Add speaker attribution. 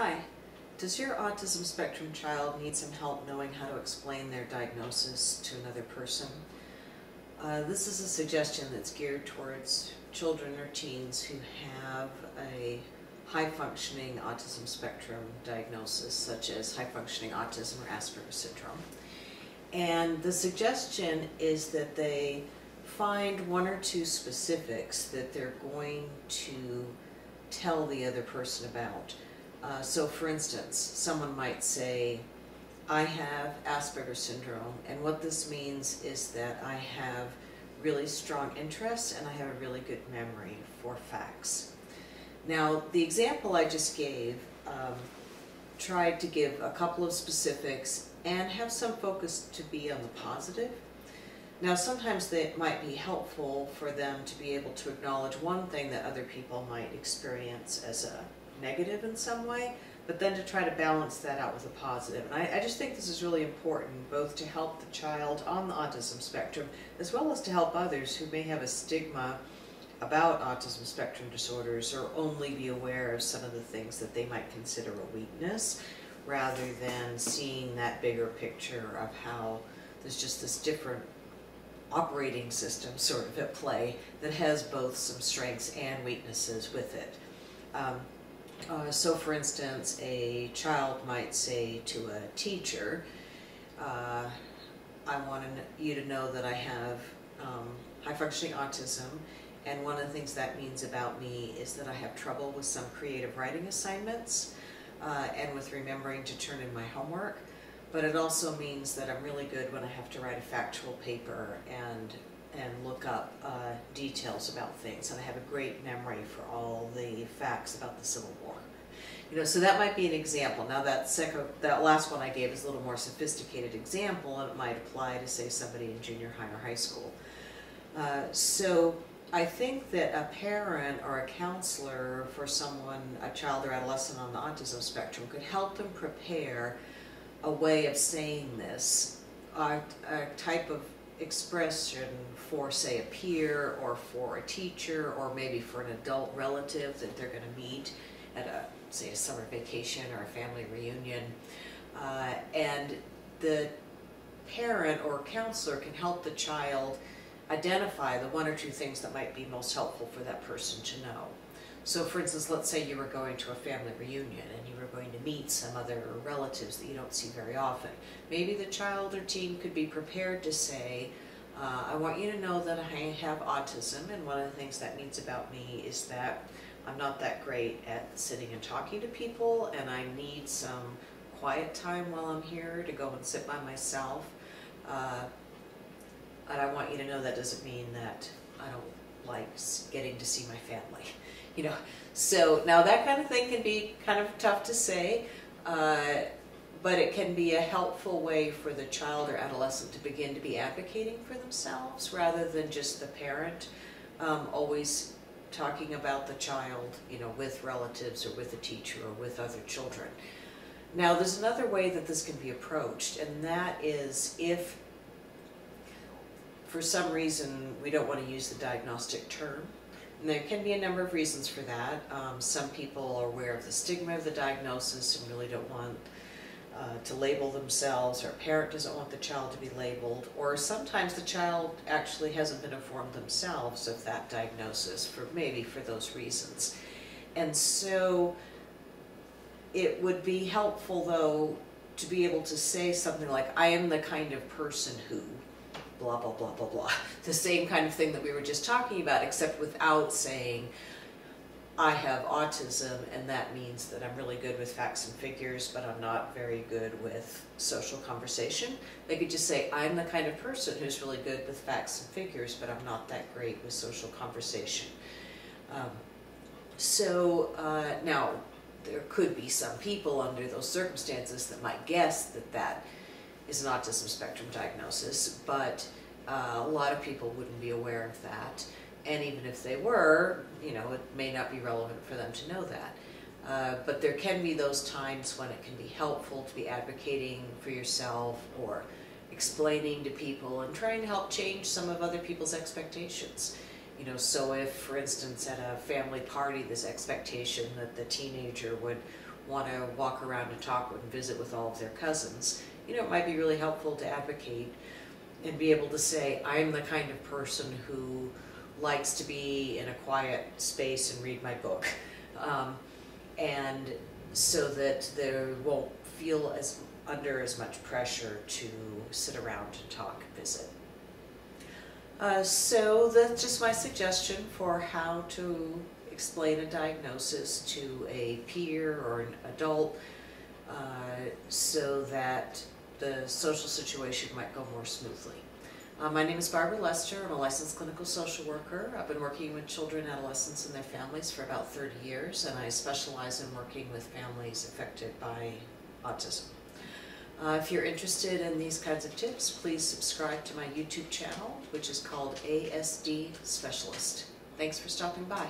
Speaker 1: Hi, does your autism spectrum child need some help knowing how to explain their diagnosis to another person? This is a suggestion that's geared towards children or teens who have a high-functioning autism spectrum diagnosis, such as high-functioning autism or Asperger's syndrome. And the suggestion is that they find one or two specifics that they're going to tell the other person about. So for instance, someone might say, I have Asperger's syndrome, and what this means is that I have really strong interests and I have a really good memory for facts. Now, the example I just gave tried to give a couple of specifics and have some focus to be on the positive. Now, sometimes it might be helpful for them to be able to acknowledge one thing that other people might experience as a negative in some way, but then to try to balance that out with a positive. And I just think this is really important, both to help the child on the autism spectrum, as well as to help others who may have a stigma about autism spectrum disorders or only be aware of some of the things that they might consider a weakness, rather than seeing that bigger picture of how there's just this different operating system sort of at play that has both some strengths and weaknesses with it. So for instance, a child might say to a teacher, I want you to know that I have high-functioning autism, and one of the things that means about me is that I have trouble with some creative writing assignments and with remembering to turn in my homework, but it also means that I'm really good when I have to write a factual paper and look up details about things, and I have a great memory for all the facts about the Civil War. So that might be an example. Now that last one I gave is a little more sophisticated example, and it might apply to, say, somebody in junior high or high school. So I think that a parent or a counselor for someone, a child or adolescent on the autism spectrum, could help them prepare a way of saying this, a type of expression for, say, a peer or for a teacher or maybe for an adult relative that they're going to meet at say a summer vacation or a family reunion. And the parent or counselor can help the child identify the one or two things that might be most helpful for that person to know. So for instance, let's say you were going to a family reunion and you were going to meet some other relatives that you don't see very often. Maybe the child or teen could be prepared to say, I want you to know that I have autism, and one of the things that means about me is that I'm not that great at sitting and talking to people, and I need some quiet time while I'm here to go and sit by myself. And I want you to know that doesn't mean that I don't like getting to see my family. So now that kind of thing can be kind of tough to say, but it can be a helpful way for the child or adolescent to begin to be advocating for themselves, rather than just the parent always talking about the child, with relatives or with a teacher or with other children. Now, there's another way that this can be approached, and that is if for some reason we don't want to use the diagnostic term. And there can be a number of reasons for that. Some people are aware of the stigma of the diagnosis and really don't want to label themselves, or a parent doesn't want the child to be labeled, or sometimes the child actually hasn't been informed themselves of that diagnosis maybe for those reasons. And so it would be helpful, though, to be able to say something like, I am the kind of person who blah, blah, blah, blah, blah. The same kind of thing that we were just talking about, except without saying, I have autism, and that means that I'm really good with facts and figures, but I'm not very good with social conversation. They could just say, I'm the kind of person who's really good with facts and figures, but I'm not that great with social conversation. Now, there could be some people under those circumstances that might guess that that is an autism spectrum diagnosis, but a lot of people wouldn't be aware of that. And even if they were, it may not be relevant for them to know that. But there can be those times when it can be helpful to be advocating for yourself or explaining to people and trying to help change some of other people's expectations. So if, for instance, at a family party, this expectation that the teenager would want to walk around and talk and visit with all of their cousins, you know, it might be really helpful to advocate and be able to say, I'm the kind of person who likes to be in a quiet space and read my book. And so that they won't feel under as much pressure to sit around and talk and visit. So that's just my suggestion for how to explain a diagnosis to a peer or an adult so that the social situation might go more smoothly. My name is Barbara Lester. I'm a licensed clinical social worker. I've been working with children, adolescents, and their families for about 30 years, and I specialize in working with families affected by autism. If you're interested in these kinds of tips, please subscribe to my YouTube channel, which is called ASD Specialist. Thanks for stopping by.